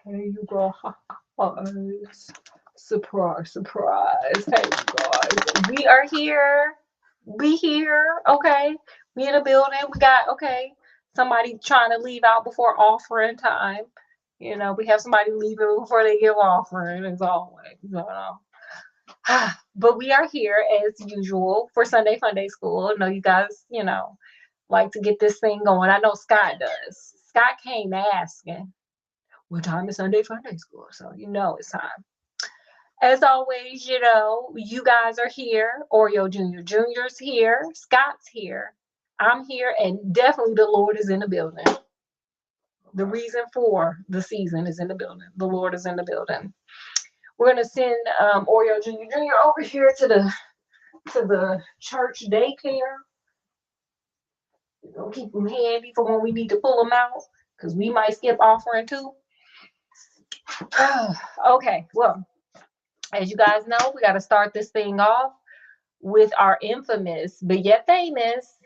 Hey, you guys. Surprise, surprise. Hey, you guys. We are here. We here. Okay. We in the building. We got, okay, somebody trying to leave out before offering time. We have somebody leaving before they give offering, as always. But we are here as usual for Sunday Funday School. I know you guys, like to get this thing going. I know Scott does. Scott came asking what time is Sunday Funday School, so it's time. As always, you guys are here. Oreo Junior's here. Scott's here. I'm here, and definitely the Lord is in the building. The reason for the season is in the building. The Lord is in the building. We're gonna send Oreo Junior over here to the church daycare. We're gonna keep them handy for when we need to pull them out, because we might skip offering too. Okay, well, as you guys know, we got to start this thing off with our infamous but yet famous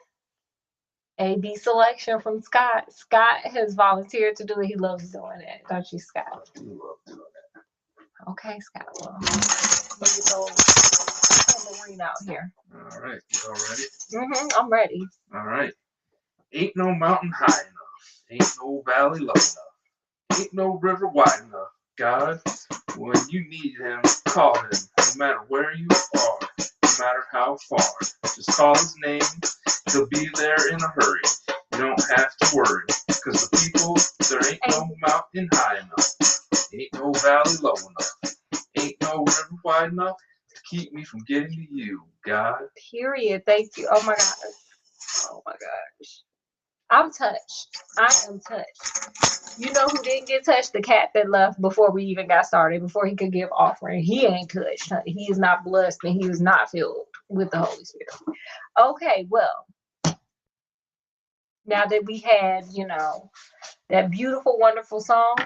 AB selection from Scott. Scott has volunteered to do it. He loves doing it, don't you, Scott? I do love doing that. Okay, Scott. Well, let me throw Marine out here. All right, you all ready? I'm ready. All right. Ain't no mountain high enough. Ain't no valley low enough. Ain't no river wide enough. God, when you need him, call him. No matter where you are, no matter how far. Just call his name. He'll be there in a hurry. You don't have to worry. Because the people, there ain't no mountain high enough. Ain't no valley low enough. Ain't no river wide enough to keep me from getting to you, God. Period. Thank you. Oh my gosh. Oh my gosh. I'm touched. I am touched. You know who didn't get touched? The cat that left before we even got started, before he could give offering. He ain't touched, honey. He is not blessed, and he is not filled with the Holy Spirit. Okay, well, now that we had, that beautiful, wonderful song,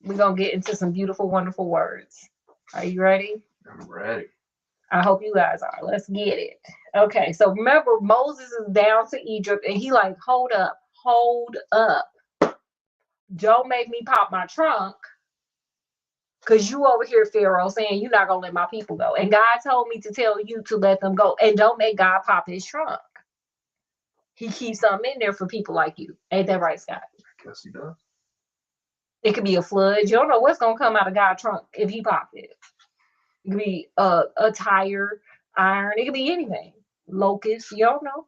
we're going to get into some beautiful, wonderful words. Are you ready? I'm ready. I hope you guys are. Let's get it. Okay, so remember, Moses is down to Egypt, and he like, hold up. Don't make me pop my trunk, because you over here, Pharaoh, saying you're not going to let my people go. And God told me to tell you to let them go. And don't make God pop his trunk. He keeps something in there for people like you. Ain't that right, Scott? I guess he does. It could be a flood. You don't know what's going to come out of God's trunk if he popped it. It could be a tire, iron. It could be anything. Locust. You don't know.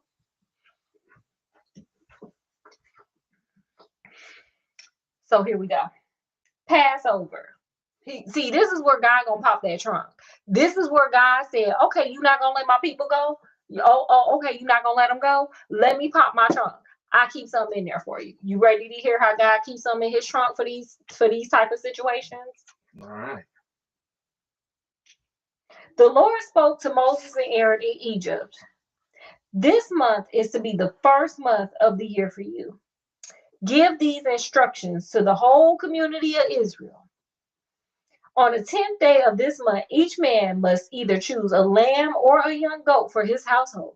So here we go. Passover. See, this is where God gonna pop that trunk. This is where God said, okay, you're not gonna let my people go? Okay, you're not gonna let them go? Let me pop my trunk. I keep something in there for you. You ready to hear how God keeps something in his trunk for these type of situations? All right. The Lord spoke to Moses and Aaron in Egypt. This month is to be the first month of the year for you. Give these instructions to the whole community of Israel. On the 10th day of this month, each man must either choose a lamb or a young goat for his household.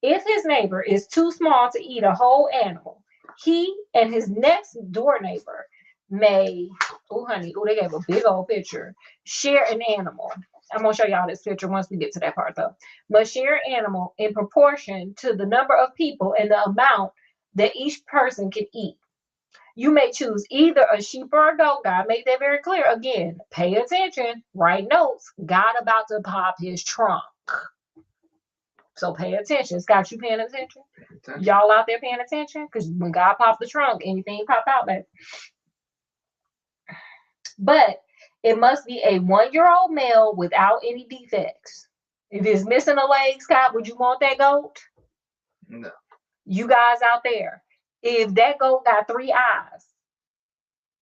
If his neighbor is too small to eat a whole animal, he and his next door neighbor may, oh honey, oh, they gave a big old picture, share an animal. I'm going to show y'all this picture once we get to that part though. Must share an animal in proportion to the number of people and the amount that each person can eat. You may choose either a sheep or a goat. God made that very clear. Again, pay attention, write notes. God about to pop his trunk. So pay attention. Scott, you paying attention? Y'all out there paying attention? Because when God popped the trunk, anything pop out, baby. But it must be a 1-year-old male without any defects. If it's missing a leg, Scott, would you want that goat? No. You guys out there, if that goat got 3 eyes,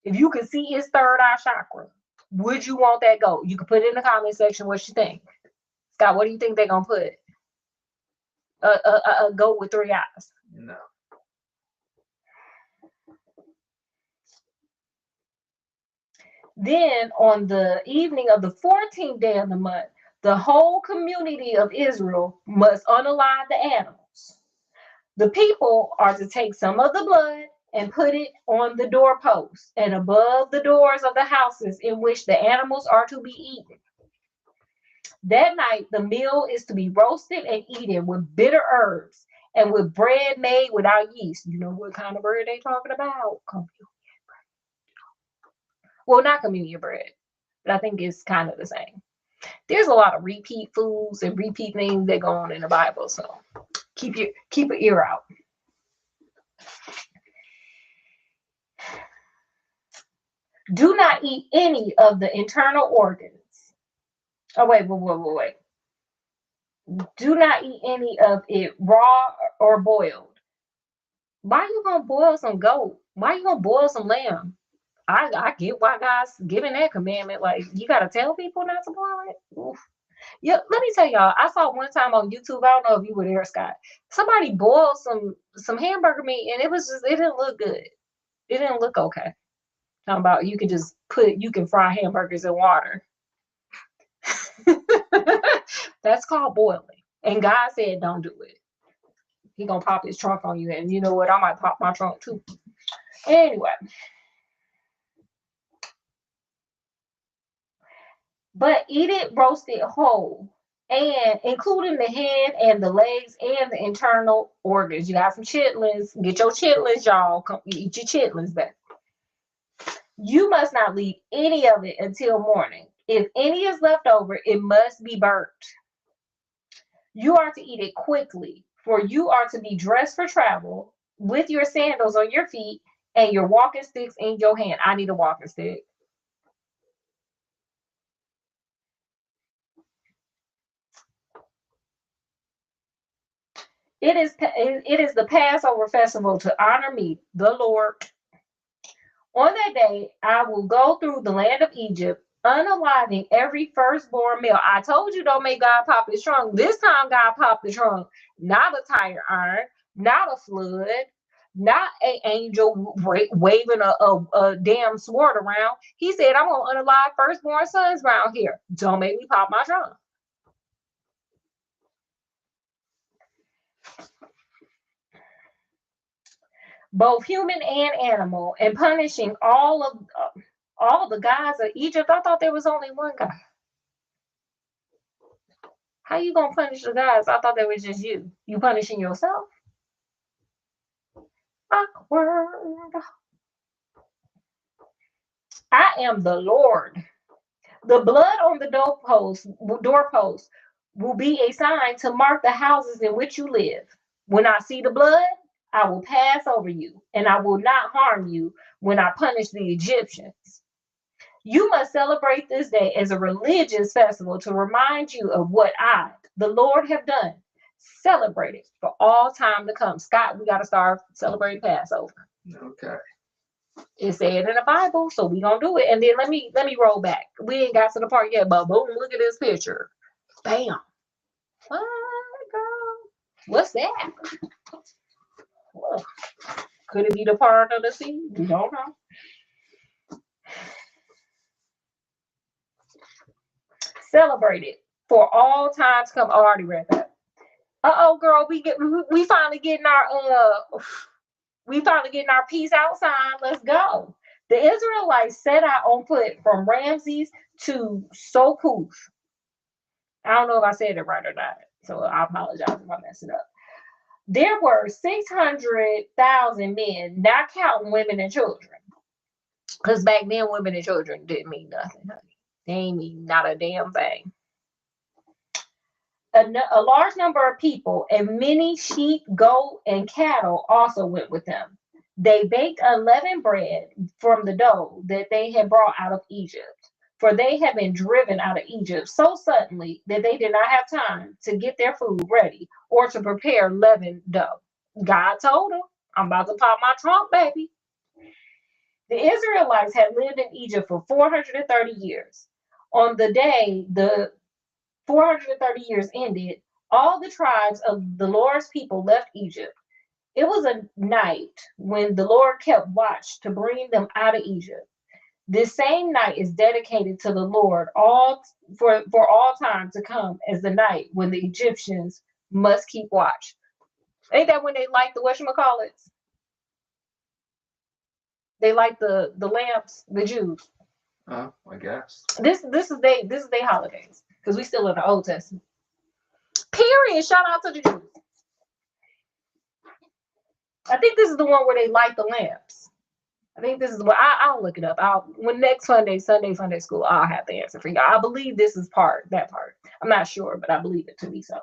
if you can see his third eye chakra, would you want that goat? You can put it in the comment section what you think. Scott, what do you think they're going to put? A goat with 3 eyes. No. Then on the evening of the 14th day of the month, the whole community of Israel must unalive the animals. The people are to take some of the blood and put it on the doorposts and above the doors of the houses in which the animals are to be eaten. That night, the meal is to be roasted and eaten with bitter herbs and with bread made without yeast. You know what kind of bread they talking about? Well, not communion bread, but I think it's kind of the same. There's a lot of repeat foods and repeat things that go on in the Bible, so keep an ear out. Do not eat any of the internal organs. Oh wait. Do not eat any of it raw or boiled. Why you gonna boil some goat? Why you gonna boil some lamb? I get why God's giving that commandment. Like you gotta tell people not to boil it. Oof. Yeah, let me tell y'all. I saw one time on YouTube. I don't know if you were there, Scott. Somebody boiled some hamburger meat, and it didn't look good. It didn't look okay. Talking about you can fry hamburgers in water. That's called boiling. And God said don't do it. He gonna pop his trunk on you, and you know what? I might pop my trunk too. Anyway, but eat it roasted whole, and including the head and the legs and the internal organs. You got some chitlins. Get your chitlins, y'all. Come eat your chitlins back. You must not leave any of it until morning. If any is left over, it must be burnt. You are to eat it quickly, for you are to be dressed for travel with your sandals on your feet and your walking sticks in your hand. I need a walking stick. It is the Passover festival to honor me, the Lord. On that day, I will go through the land of Egypt, unaliving every firstborn male. I told you don't make God pop his trunk. This time, God popped the trunk. Not a tire iron, not a flood, not an angel waving a damn sword around. He said, I'm going to unalive firstborn sons around here. Don't make me pop my trunk. Both human and animal, and punishing all the gods of Egypt. I thought there was only one God. How you gonna punish the gods? I thought that was just you. You punishing yourself? Awkward. I am the Lord. The blood on the doorpost will be a sign to mark the houses in which you live. When I see the blood, I will pass over you, and I will not harm you when I punish the Egyptians. You must celebrate this day as a religious festival to remind you of what I, the Lord, have done. Celebrate it for all time to come. Scott, we got to start celebrating Passover. Okay. It said in the Bible, so we gonna do it. And then let me roll back. We ain't got to the part yet, but boom, look at this picture. Bam. What, girl? What's that? Well, could it be the part of the sea? We don't know. Celebrate it for all times come. Oh, I already read that. Girl, we finally getting our peace out sign. Let's go. The Israelites set out on foot from Ramses to Sokoth. I don't know if I said it right or not, so I apologize if I mess it up. There were 600,000 men, not counting women and children. Because back then, women and children didn't mean nothing, honey. They ain't mean not a damn thing. A large number of people and many sheep, goat, and cattle also went with them. They baked unleavened bread from the dough that they had brought out of Egypt, for they had been driven out of Egypt so suddenly that they did not have time to get their food ready or to prepare leavened dough. God told them, I'm about to pop my trunk, baby. The Israelites had lived in Egypt for 430 years. On the day the 430 years ended, all the tribes of the Lord's people left Egypt. It was a night when the Lord kept watch to bring them out of Egypt. This same night is dedicated to the Lord for all time to come as the night when the Egyptians must keep watch. Ain't that when they like the whatchamacallits? They light the lamps, the Jews. Oh, I guess. This is they holidays because we still in the Old Testament. Period. Shout out to the Jews. I think this is the one where they light the lamps. I think this is what I'll look it up. When next Sunday school, I'll have the answer for you. I believe this is that part. I'm not sure, but I believe it to be so.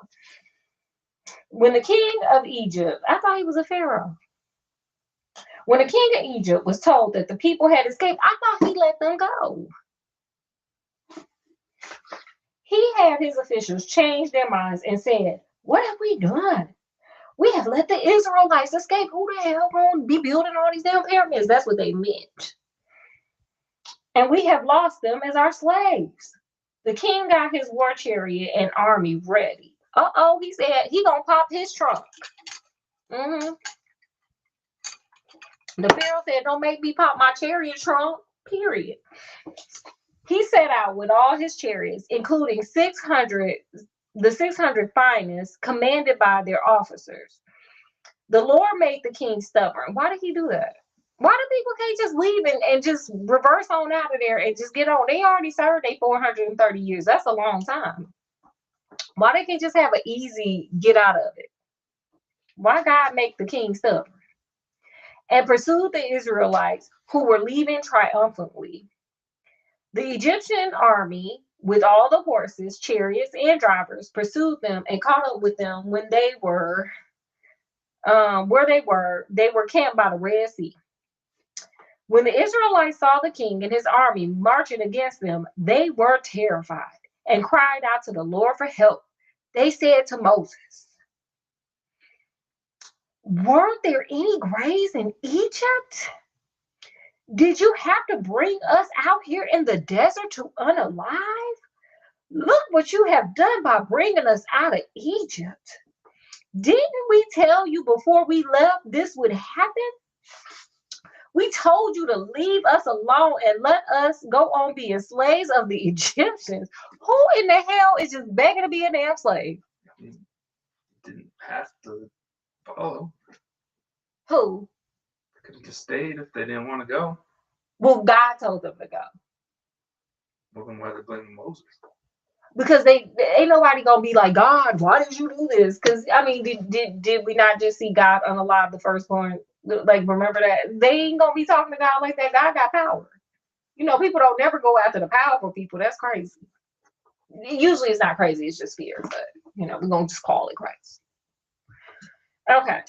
When the king of Egypt, I thought he was a pharaoh. When the king of Egypt was told that the people had escaped, I thought he let them go. He had his officials change their minds and said, "What have we done? We have let the Israelites escape. Who the hell gonna be building all these damn pyramids?" That's what they meant. "And we have lost them as our slaves." The king got his war chariot and army ready. Uh-oh, he said he gonna pop his trunk. Mm-hmm. The Pharaoh said, "Don't make me pop my chariot trunk." Period. He set out with all his chariots, including the 600 finest, commanded by their officers. The Lord made the king stubborn. Why did he do that? Why do people can't just leave and just reverse on out of there and just get on? They already served their 430 years. That's a long time. Why they can't just have an easy get out of it? Why God make the king stubborn? And pursued the Israelites who were leaving triumphantly. The Egyptian army, with all the horses, chariots, and drivers, pursued them and caught up with them when they were where they were. They were camped by the Red Sea. When the Israelites saw the king and his army marching against them, they were terrified and cried out to the Lord for help. They said to Moses, "Weren't there any graves in Egypt? Did you have to bring us out here in the desert to unalive? Look what you have done by bringing us out of Egypt. Didn't we tell you before we left this would happen? We told you to leave us alone and let us go on being slaves of the Egyptians." Who in the hell is just begging to be a damn slave? Didn't have to follow. Who? They could have just stayed if they didn't want to go. Well, God told them to go. Well, then why they blaming Moses? Because they ain't nobody gonna be like, "God, why did you do this?" Because I mean, did we not just see God unalive the firstborn? Like, remember that? They ain't gonna be talking to God like that. God got power. People don't never go after the powerful people. That's crazy. Usually it's not crazy, it's just fear, but we're gonna just call it crazy. Okay.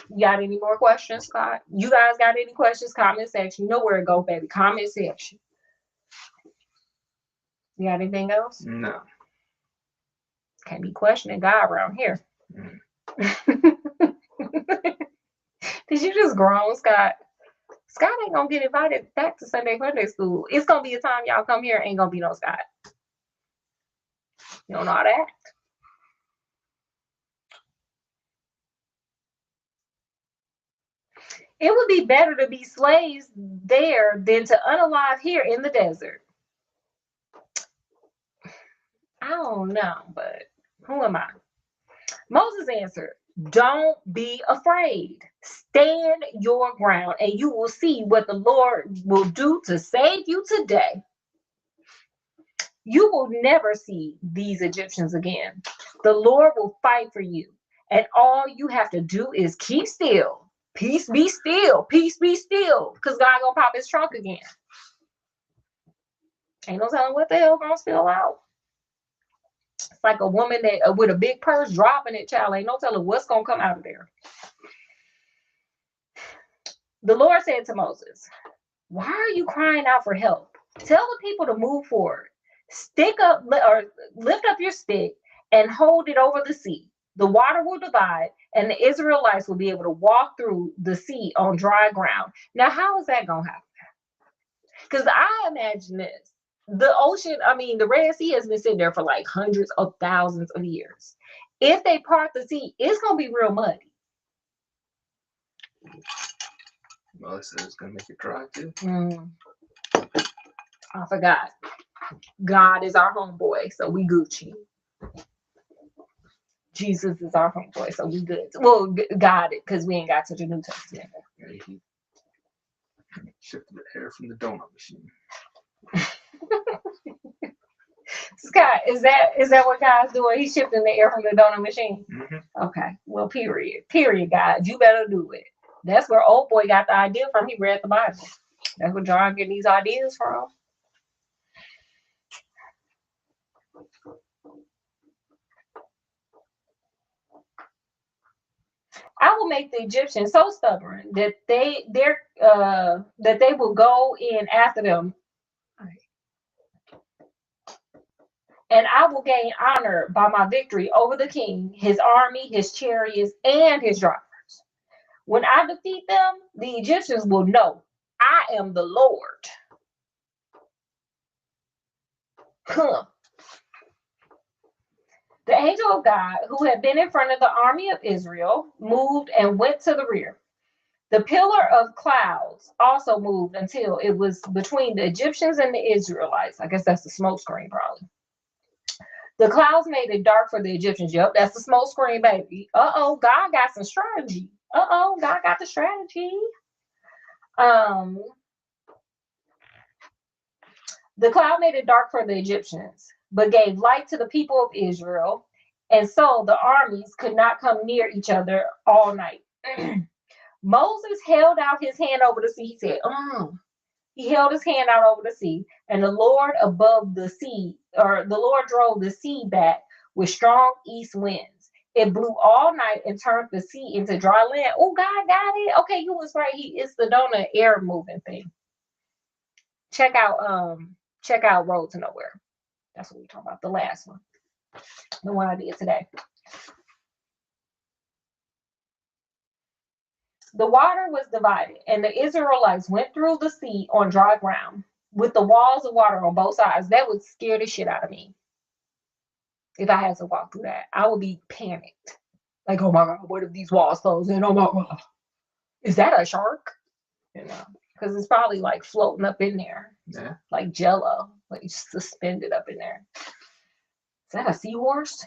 You got any more questions, Scott? You guys got any questions? Comment section. You know where to go, baby. Comment section. You got anything else? No. Can't be questioning God around here. Did you just groan, Scott? Scott ain't gonna get invited back to Sunday school. It's gonna be a time y'all come here, ain't gonna be no Scott. You don't know how to act. It would be better to be slaves there than to unalive here in the desert. I don't know, but who am I? Moses answered, "Don't be afraid. Stand your ground, and you will see what the Lord will do to save you today. You will never see these Egyptians again. The Lord will fight for you, and all you have to do is keep still. Peace be still. Peace be still. Because God gonna pop his trunk again. Ain't no telling what the hell gonna spill out. It's like a woman that with a big purse dropping it, child. Ain't no telling what's gonna come out of there." The Lord said to Moses, "Why are you crying out for help? Tell the people to move forward. Stick up or lift up your stick and hold it over the sea. The water will divide, and the Israelites will be able to walk through the sea on dry ground." Now, how is that gonna happen? Because I imagine this. The ocean, the Red Sea has been sitting there for like hundreds of thousands of years. If they part the sea, it's gonna be real muddy. Well, I said it's gonna make it dry too. I forgot. God is our homeboy, so we Gucci. Jesus is our homeboy, so we good. Well, got it, because we ain't got to the New Testament. Shifting the air from the donut machine. Scott, is that what God's doing? He's shifting the air from the donut machine. Mm-hmm. Okay. Well, period, God. You better do it. That's where old boy got the idea from. He read the Bible. That's where John getting these ideas from. I will make the Egyptians so stubborn that they will go in after them, and I will gain honor by my victory over the king, his army, his chariots, and his drivers. When I defeat them, the Egyptians will know I am the Lord. Huh. The angel of God, who had been in front of the army of Israel, moved and went to the rear. The pillar of clouds also moved until it was between the Egyptians and the Israelites. I guess that's the smoke screen, probably. The clouds made it dark for the Egyptians. Yep, that's the smoke screen, baby. Uh-oh, God got some strategy. Uh-oh, God got the strategy. The cloud made it dark for the Egyptians, but gave light to the people of Israel, and so the armies could not come near each other all night. Moses held out his hand over the sea. He said, He held his hand out over the sea, and the Lord above the sea, or the Lord drove the sea back with strong east winds. It blew all night and turned the sea into dry land. Oh, God got it. Okay, you was right. It's the donut air moving thing. Check out Road to Nowhere. That's what we're talking about. The last one. The one I did today. The water was divided, and the Israelites went through the sea on dry ground with the walls of water on both sides. That would scare the shit out of me. If I had to walk through that, I would be panicked. Like, oh my God, what if these walls close in? Oh my God. Is that a shark? Because it's probably like floating up in there. Yeah. Like Jello, like suspended up in there. Is that a seahorse?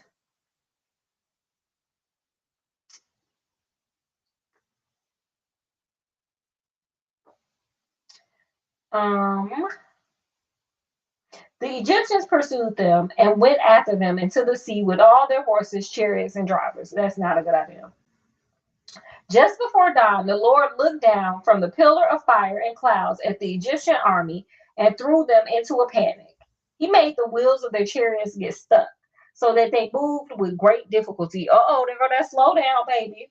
The Egyptians pursued them and went after them into the sea with all their horses, chariots, and drivers. That's not a good idea. Just before dawn, the Lord looked down from the pillar of fire and clouds at the Egyptian army and threw them into a panic. He made the wheels of their chariots get stuck so that they moved with great difficulty. Uh-oh, they're going to slow down, baby.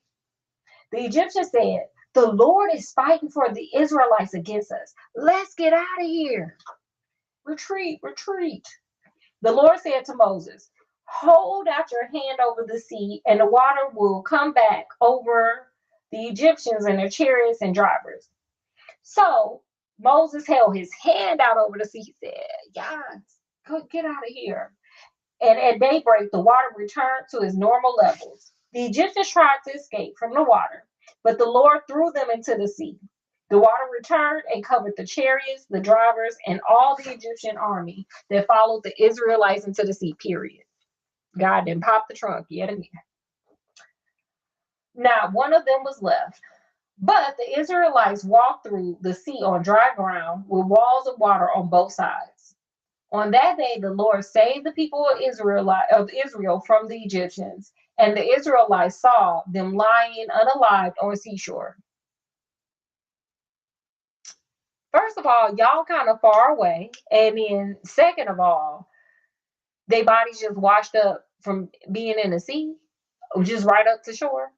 The Egyptians said, the Lord is fighting for the Israelites against us. Let's get out of here. Retreat, retreat. The Lord said to Moses, hold out your hand over the sea, and the water will come back over the Egyptians and their chariots and drivers. So Moses held his hand out over the sea. He said, yes, go get out of here. And at daybreak, the water returned to its normal levels. The Egyptians tried to escape from the water, but the Lord threw them into the sea. The water returned and covered the chariots, the drivers, and all the Egyptian army that followed the Israelites into the sea, period. God didn't pop the trunk yet again. Not one of them was left. But the Israelites walked through the sea on dry ground with walls of water on both sides. On that day, the Lord saved the people of Israel from the Egyptians, and the Israelites saw them lying unalived on the seashore. First of all, y'all kind of far away. And then second of all, their bodies just washed up from being in the sea, just right up to shore.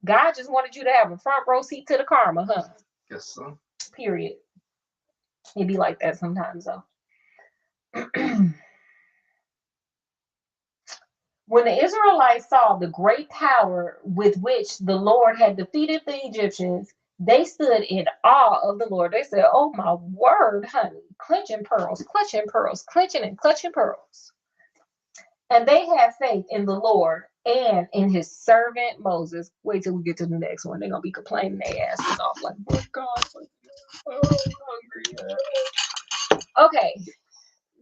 God just wanted you to have a front row seat to the karma, huh? Guess so. Period. It'd be like that sometimes, though. When the Israelites saw the great power with which the Lord had defeated the Egyptians, they stood in awe of the Lord. They said, oh my word, honey, clenching pearls, clenching and clutching pearls. And they had faith in the Lord and in his servant Moses. Wait till we get to the next one. They're going to be complaining their asses off like, oh God, oh, I'm hungry. Okay.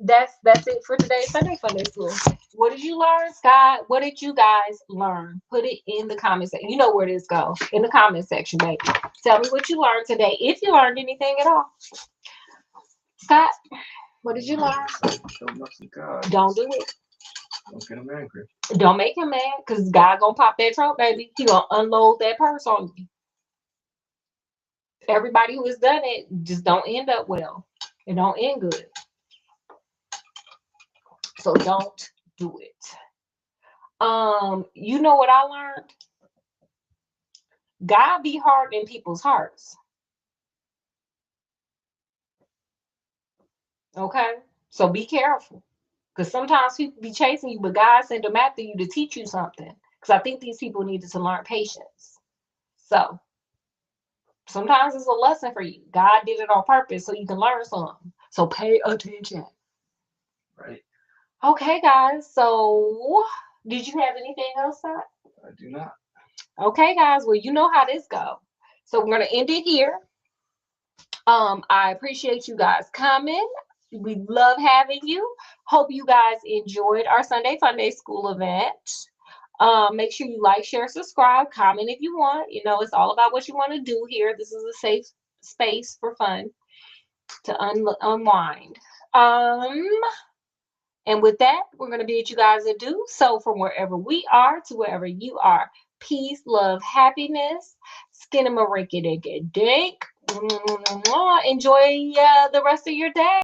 that's it for today's Sunday Funday School. What did you learn, Scott? What did you guys learn? Put it in the comment section. You know where this goes. In the comment section, baby. Tell me what you learned today, if you learned anything at all. Scott, what did you learn? Show mercy, God. Don't do it. Don't get him angry. Don't make him mad, because God gonna pop that trunk, baby. He gonna unload that purse on you. Everybody who has done it just don't end up well. It don't end good. So don't do it. You know what I learned? God be hard in people's hearts. Okay? So be careful. Because sometimes people be chasing you, but God sent them after you to teach you something. Because I think these people needed to learn patience. So sometimes it's a lesson for you. God did it on purpose so you can learn something. So pay attention. Right. Okay, guys. So did you have anything else, Scott? I do not. Okay, guys. Well, you know how this goes. So we're gonna end it here. I appreciate you guys coming. We love having you. Hope you guys enjoyed our Sunday Funday School event. Make sure you like, share, subscribe, comment if you want. You know, it's all about what you want to do here. This is a safe space for fun to unwind. And with that, we're going to bid you guys adieu. So from wherever we are to wherever you are, peace, love, happiness, skinnamarink-a-dink-a-dink. Enjoy the rest of your day.